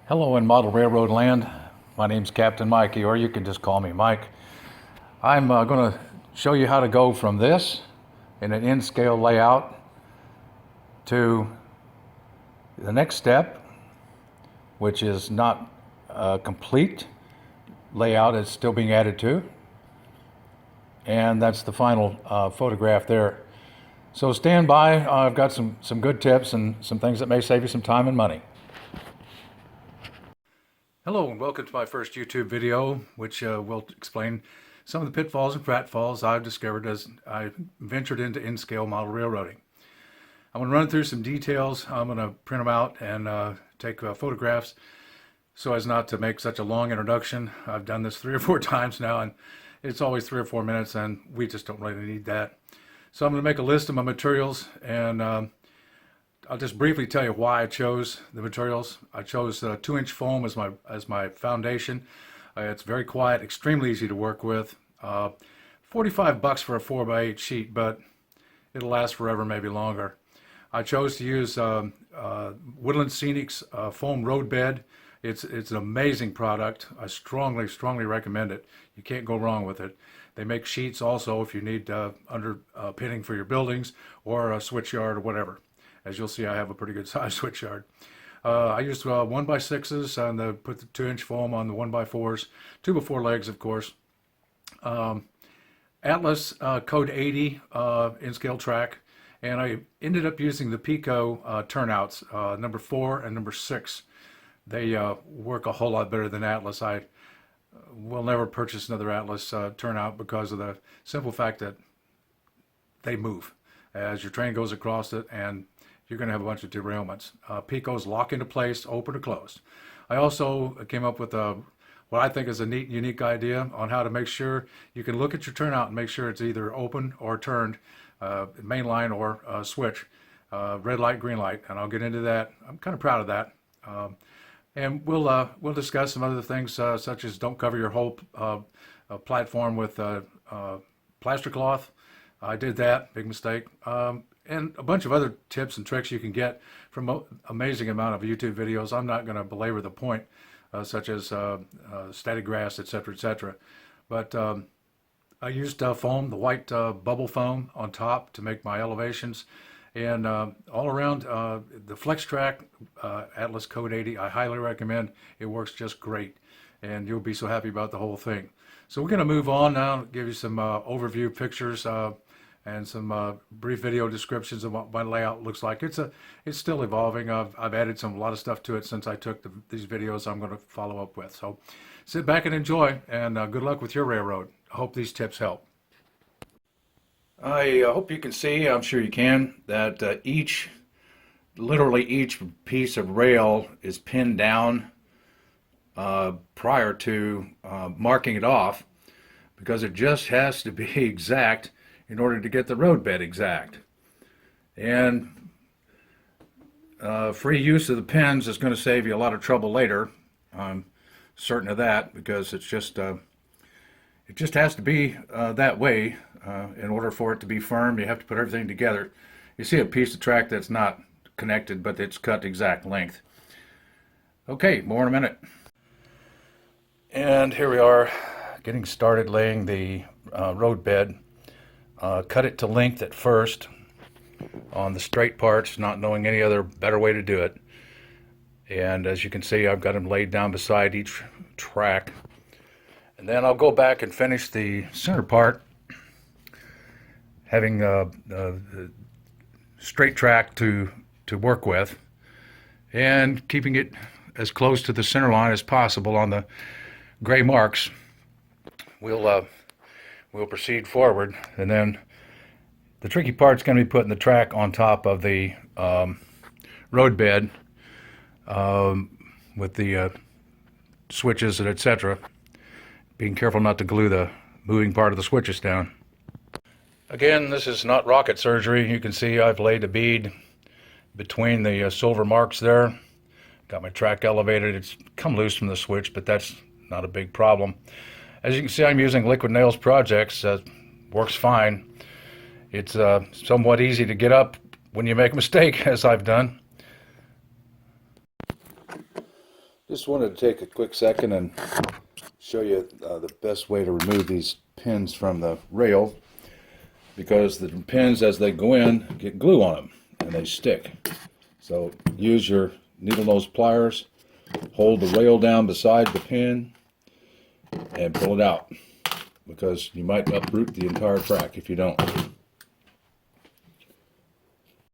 Hello in model railroad land. My name's Captain Mikey, or you can just call me Mike. I'm going to show you how to go from this in an N-scale layout to the next step, which is not a complete layout, it's still being added to. And that's the final photograph there. So stand by, I've got some good tips and some things that may save you some time and money. Hello and welcome to my first YouTube video, which will explain some of the pitfalls and pratfalls I've discovered as I ventured into N-scale model railroading. I'm going to run through some details. I'm going to print them out and take photographs so as not to make such a long introduction. I've done this 3 or 4 times now and it's always 3 or 4 minutes and we just don't really need that. So I'm going to make a list of my materials and I'll just briefly tell you why I chose the materials. I chose 2-inch foam as my foundation. It's very quiet, extremely easy to work with. $45 for a 4x8 sheet, but it'll last forever, maybe longer. I chose to use WOODLAND SCENICS foam roadbed. It's an amazing product. I strongly recommend it. You can't go wrong with it. They make sheets also if you need underpinning for your buildings or a switch yard or whatever. As you'll see, I have a pretty good size switch yard. I used 1x6s and put the 2-inch foam on the 1x4s, 2x4 legs, of course. Atlas code 80 N-scale track, and I ended up using the Pico turnouts, number 4 and number 6. They work a whole lot better than Atlas. I will never purchase another Atlas turnout because of the simple fact that they move as your train goes across it, and you're going to have a bunch of derailments. Picos lock into place, open or closed. I also came up with what I think is a neat, unique idea on how to make sure you can look at your turnout and make sure it's either open or turned, main line or switch, red light, green light, and I'll get into that. I'm kind of proud of that. And we'll discuss some other things such as don't cover your whole platform with plaster cloth. I did that, big mistake. And a bunch of other tips and tricks you can get from an amazing amount of YouTube videos. I'm not going to belabor the point, such as static grass, etc., etc. But I used foam, the white bubble foam on top to make my elevations. And all around the Flex Track Atlas Code 80, I highly recommend. It works just great. And you'll be so happy about the whole thing. So we're going to move on now, give you some overview pictures and some brief video descriptions of what my layout looks like. It's still evolving. I've added a lot of stuff to it since I took these videos I'm going to follow up with. So sit back and enjoy, and good luck with your railroad. I hope these tips help. I hope you can see, I'm sure you can, that literally each piece of rail is pinned down prior to marking it off, because it just has to be exact in order to get the roadbed exact. And free use of the pins is going to save you a lot of trouble later. I'm certain of that, because it just has to be that way. In order for it to be firm, you have to put everything together. You see a piece of track that's not connected, but it's cut exact length. Okay, more in a minute. And here we are, getting started laying the roadbed. Cut it to length at first on the straight parts, not knowing any other better way to do it. And as you can see, I've got them laid down beside each track. And then I'll go back and finish the center part, having the straight track to work with, and keeping it as close to the center line as possible on the gray marks. We'll proceed forward, and then the tricky part is going to be putting the track on top of the roadbed with the switches and etc. Being careful not to glue the moving part of the switches down. Again, this is not rocket surgery. You can see I've laid a bead between the silver marks there. Got my track elevated. It's come loose from the switch, but that's not a big problem. As you can see, I'm using Liquid Nails Projects. Works fine. It's somewhat easy to get up when you make a mistake, as I've done. Just wanted to take a quick second and show you the best way to remove these pins from the rail, because the pins, as they go in, get glue on them and they stick. So use your needle nose pliers, hold the rail down beside the pin and pull it out, because you might uproot the entire track if you don't.